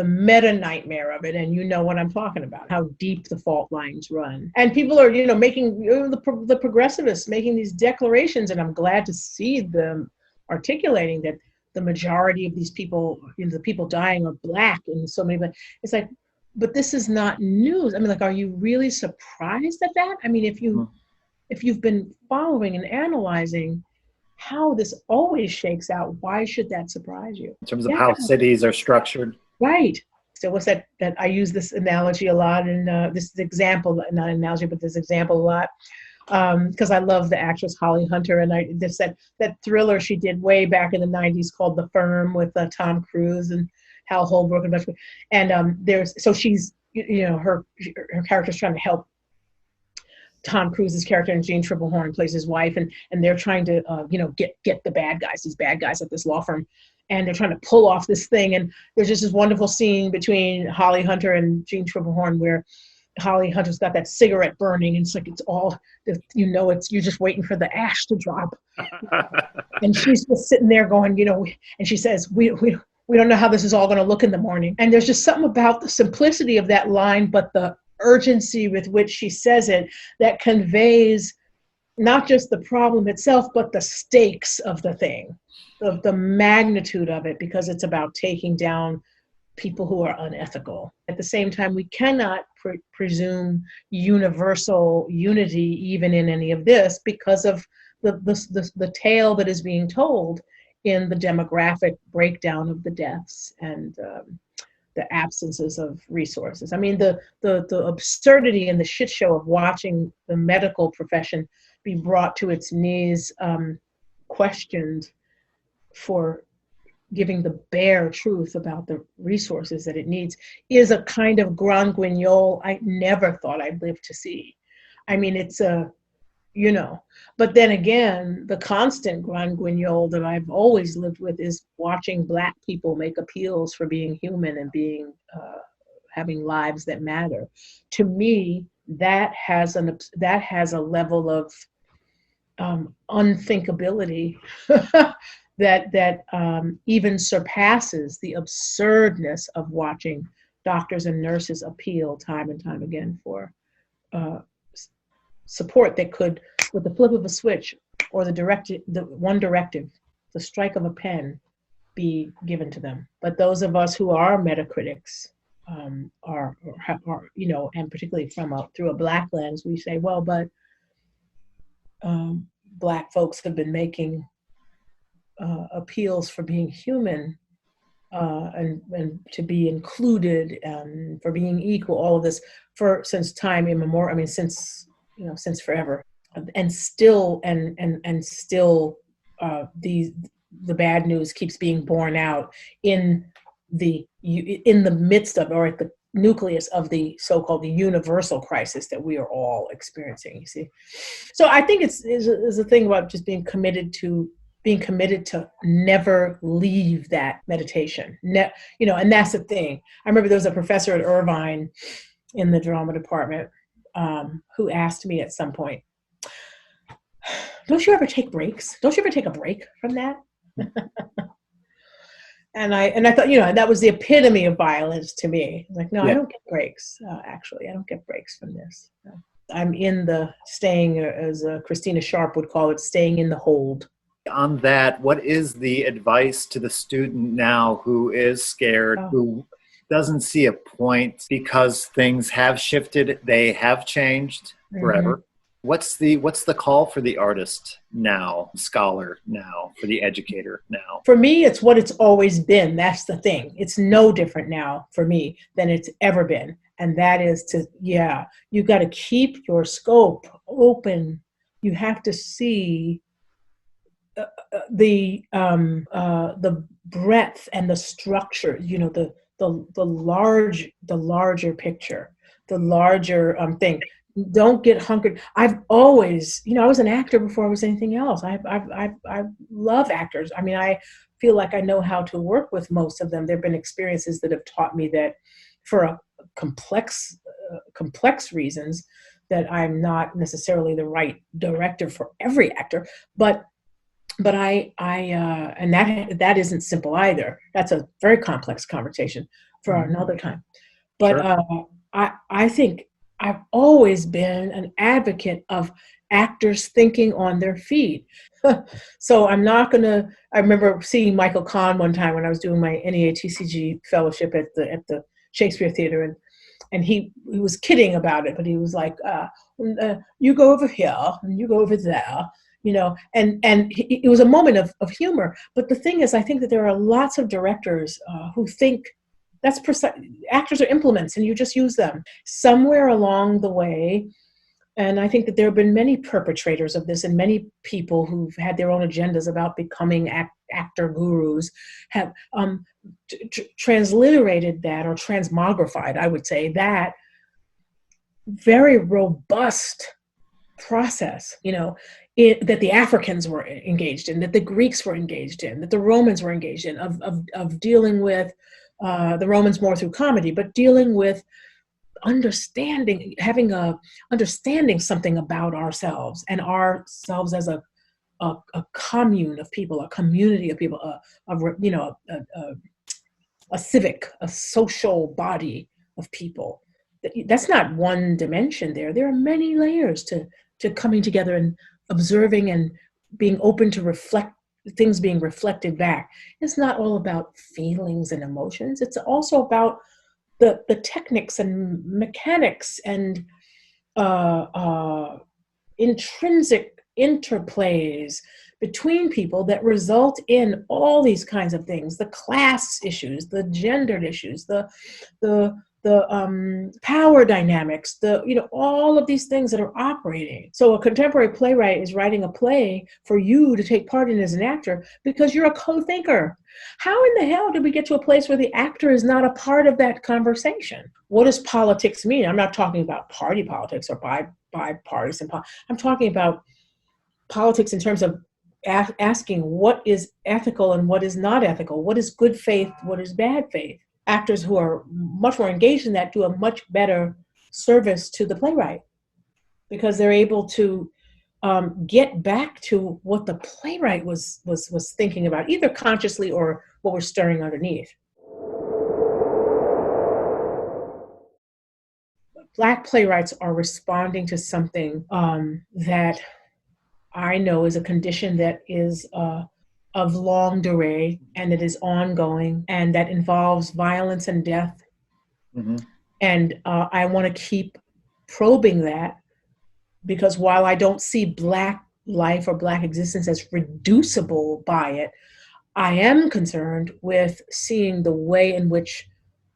[SPEAKER 4] meta nightmare of it. And you know what I'm talking about, how deep the fault lines run. And people are, making, the progressivists making these declarations, and I'm glad to see them articulating that the majority of these people, the people dying are Black in so many, but it's like, but this is not news. I mean, like, are you really surprised at that? I mean, if you've been following and analyzing how this always shakes out, why should that surprise you?
[SPEAKER 5] In terms of how cities are structured.
[SPEAKER 4] Right. So what's that I use this analogy a lot, and this example, not analogy, but this example a lot, because I love the actress Holly Hunter, and I just said that thriller she did way back in the 90s called The Firm with Tom Cruise and Hal Holbrook and bunch of, and she's her character's trying to help Tom Cruise's character, and Jean Triplehorn plays his wife, and they're trying to get the these bad guys at this law firm, and they're trying to pull off this thing, and there's just this wonderful scene between Holly Hunter and Jean Triplehorn where Holly Hunter's got that cigarette burning, and it's like it's all you're just waiting for the ash to drop, and she's just sitting there going, and she says, we don't know how this is all going to look in the morning. And there's just something about the simplicity of that line, but the urgency with which she says it, that conveys not just the problem itself, but the stakes of the thing, the magnitude of it, because it's about taking down people who are unethical. At the same time, we cannot presume universal unity even in any of this, because of the tale that is being told in the demographic breakdown of the deaths and the absences of resources. I mean, the absurdity and the shit show of watching the medical profession be brought to its knees, questioned for giving the bare truth about the resources that it needs, is a kind of grand guignol I never thought I'd live to see. I mean, it's but then again, the constant grand guignol that I've always lived with is watching Black people make appeals for being human and being having lives that matter. To me, that has a level of unthinkability that even surpasses the absurdness of watching doctors and nurses appeal time and time again for support that could, with the flip of a switch or the one directive, the strike of a pen, be given to them. But those of us who are metacritics are and particularly through a Black lens, we say, well, but Black folks have been making appeals for being human and to be included and for being equal, all of this since time immemorial. I mean, since forever, and still the bad news keeps being borne out in the midst of, or at the nucleus of the so-called the universal crisis that we are all experiencing, you see. So I think it's a thing about just being committed to never leave that meditation. And that's the thing. I remember there was a professor at Irvine in the drama department who asked me at some point, don't you ever take breaks? Don't you ever take a break from that? And I thought, that was the epitome of violence to me. Like, no, I don't get breaks. Actually, I don't get breaks from this. I'm in the staying, as Christina Sharp would call it, staying in the hold.
[SPEAKER 5] On that, what is the advice to the student now who is scared, who doesn't see a point because things have shifted, they have changed forever? What's the call for the artist now, scholar now, for the educator now?
[SPEAKER 4] For me, it's what it's always been. That's the thing. It's no different now for me than it's ever been. And that is you got to keep your scope open. You have to see the breadth and the structure, the larger picture, the larger thing. Don't get hunkered. I've always, I was an actor before I was anything else. I love actors. I mean, I feel like I know how to work with most of them. There've been experiences that have taught me that for a complex reasons that I'm not necessarily the right director for every actor, but I and that isn't simple either. That's a very complex conversation for another time. But sure. I think I've always been an advocate of actors thinking on their feet. So I'm not gonna. I remember seeing Michael Kahn one time when I was doing my NEATCG fellowship at the Shakespeare Theater, and he was kidding about it, but he was like, "You go over here and you go over there." And it was a moment of humor. But the thing is, I think that there are lots of directors who think that's actors are implements and you just use them. Somewhere along the way, and I think that there have been many perpetrators of this and many people who've had their own agendas about becoming actor gurus have transliterated that or transmogrified, I would say, that very robust process, that the Africans were engaged in, that the Greeks were engaged in, that the Romans were engaged in, of dealing with the Romans more through comedy, but dealing with understanding something about ourselves and ourselves as a commune of people, a community of people, a civic, a social body of people. That's not one dimension there. There are many layers to coming together and observing and being open to reflect things being reflected back. It's not all about feelings and emotions. It's also about the techniques and mechanics and intrinsic interplays between people that result in all these kinds of things: the class issues, the gendered issues, the power dynamics, all of these things that are operating. So a contemporary playwright is writing a play for you to take part in as an actor because you're a co-thinker. How in the hell did we get to a place where the actor is not a part of that conversation? What does politics mean? I'm not talking about party politics or bipartisan politics. I'm talking about politics in terms of asking what is ethical and what is not ethical, what is good faith, what is bad faith. Actors who are much more engaged in that do a much better service to the playwright because they're able to get back to what the playwright was thinking about, either consciously or what we're stirring underneath. Black playwrights are responding to something that I know is a condition that is of long durée and it is ongoing and that involves violence and death. Mm-hmm. And I want to keep probing that because while I don't see Black life or Black existence as reducible by it, I am concerned with seeing the way in which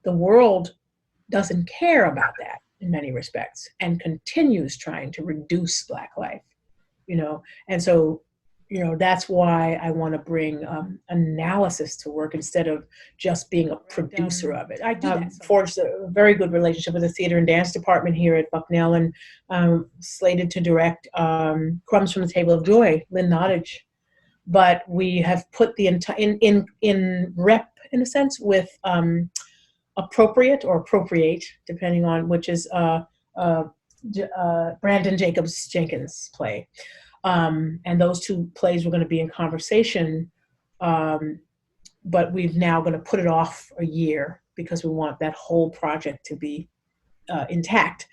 [SPEAKER 4] the world doesn't care about that in many respects and continues trying to reduce Black life, And so that's why I want to bring analysis to work instead of just being a producer of it. I do that. Forged a very good relationship with the theater and dance department here at Bucknell, and slated to direct Crumbs from the Table of Joy, Lynn Nottage. But we have put the in rep, in a sense, with Appropriate or Appropriate, depending on which is Brandon Jenkins' play. And those two plays were going to be in conversation, but we've now going to put it off a year because we want that whole project to be intact.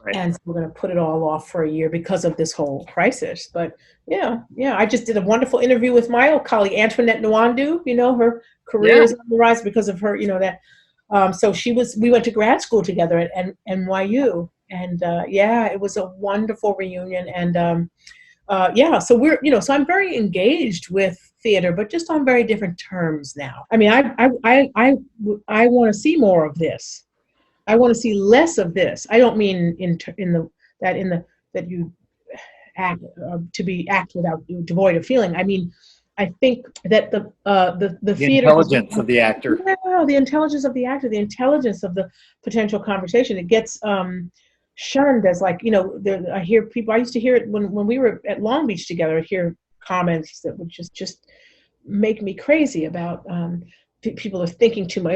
[SPEAKER 4] Right. And so we're going to put it all off for a year because of this whole crisis. But yeah, I just did a wonderful interview with my old colleague, Antoinette Nwandu. Her career is on the rise because of her, that. So we went to grad school together at NYU. And it was a wonderful reunion. And so we're, so I'm very engaged with theater, but just on very different terms now. I mean, I want to see more of this. I want to see less of this. I don't mean that you act without devoid of feeling. I mean, I think that the theater,
[SPEAKER 5] intelligence of the actor.
[SPEAKER 4] Yeah, the intelligence of the actor, the intelligence of the potential conversation. It gets shunned as I hear people. I used to hear it when we were at Long Beach together. I'd hear comments that would just make me crazy about people are thinking too much.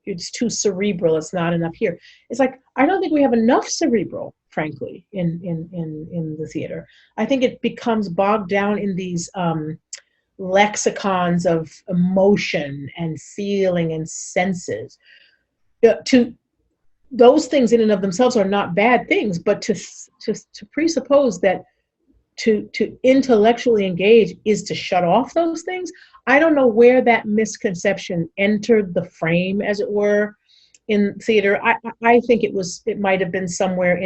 [SPEAKER 4] It's too cerebral. It's not enough here. It's like, I don't think we have enough cerebral, frankly, in the theater. I think it becomes bogged down in these lexicons of emotion and feeling and senses. Those things in and of themselves are not bad things, but to presuppose that to intellectually engage is to shut off those things. I don't know where that misconception entered the frame, as it were, in theater. I think it might have been somewhere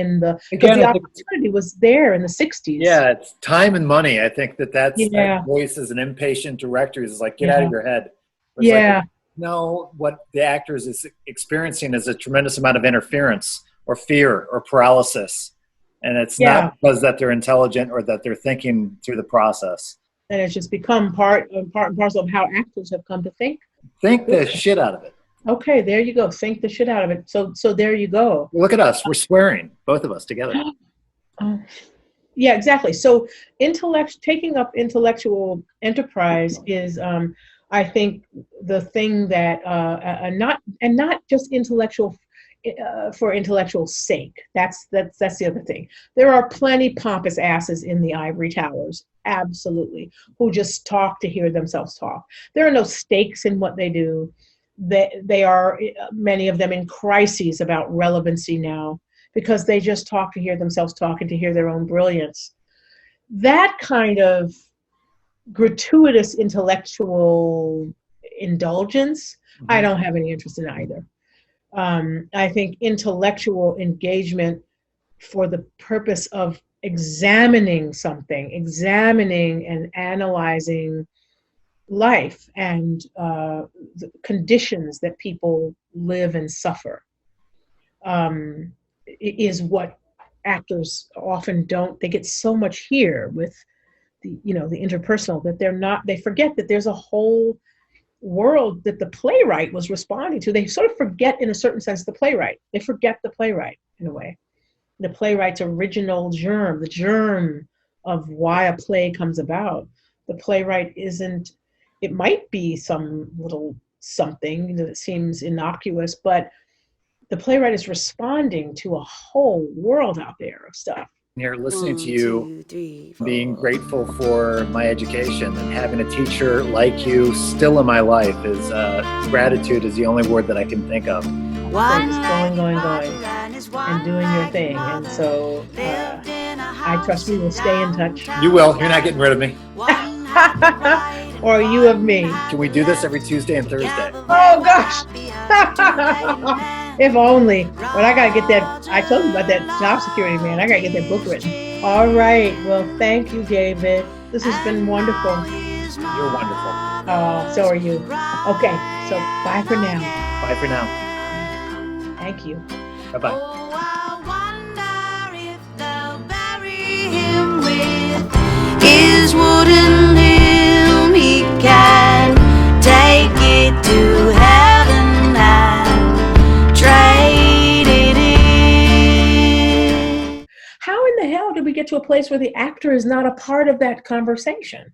[SPEAKER 4] because the opportunity was there in the 60s.
[SPEAKER 5] Yeah, it's time and money. I think that voice as an impatient director is like, get out of your head. No, what the actors is experiencing is a tremendous amount of interference or fear or paralysis. And it's not because that they're intelligent or that they're thinking through the process.
[SPEAKER 4] And it's just become part and parcel of how actors have come to think.
[SPEAKER 5] Think the shit out of it.
[SPEAKER 4] Okay, there you go. Think the shit out of it. So there you go.
[SPEAKER 5] Look at us. We're swearing, both of us together.
[SPEAKER 4] Yeah, exactly. So taking up intellectual enterprise is, I think, the thing that not just intellectual for intellectual sake. That's the other thing. There are plenty pompous asses in the ivory towers, absolutely, who just talk to hear themselves talk. There are no stakes in what they do. They are, many of them, in crises about relevancy now because they just talk to hear themselves talk and to hear their own brilliance. That kind of gratuitous intellectual indulgence, I don't have any interest in either. I think intellectual engagement for the purpose of examining and analyzing life and the conditions that people live and suffer is what actors often don't. They get so much here with the interpersonal that they forget that there's a whole world that the playwright was responding to. They sort of forget, in a certain sense, the playwright. They forget the playwright in a way. The playwright's original germ, the germ of why a play comes about. The playwright isn't, it might be some little something that seems innocuous, but the playwright is responding to a whole world out there of stuff.
[SPEAKER 5] Here, listening to you, being grateful for my education and having a teacher like you still in my life is gratitude is the only word that I can think of.
[SPEAKER 4] Going, and doing your thing. And so I trust we will stay in touch.
[SPEAKER 5] You will. You're not getting rid of me.
[SPEAKER 4] Or you of me.
[SPEAKER 5] Can we do this every Tuesday and Thursday?
[SPEAKER 4] Oh, gosh. If only. But I got to get that. I told you about that job security, man. I got to get that book written. All right. Well, thank you, David. This has been wonderful.
[SPEAKER 5] You're wonderful.
[SPEAKER 4] Oh, so are you. Okay. So bye for now.
[SPEAKER 5] Bye for now.
[SPEAKER 4] Thank you.
[SPEAKER 5] Bye-bye.
[SPEAKER 1] Oh, I wonder if they'll bury him with his wooden
[SPEAKER 4] get to a place where the actor is not a part of that conversation.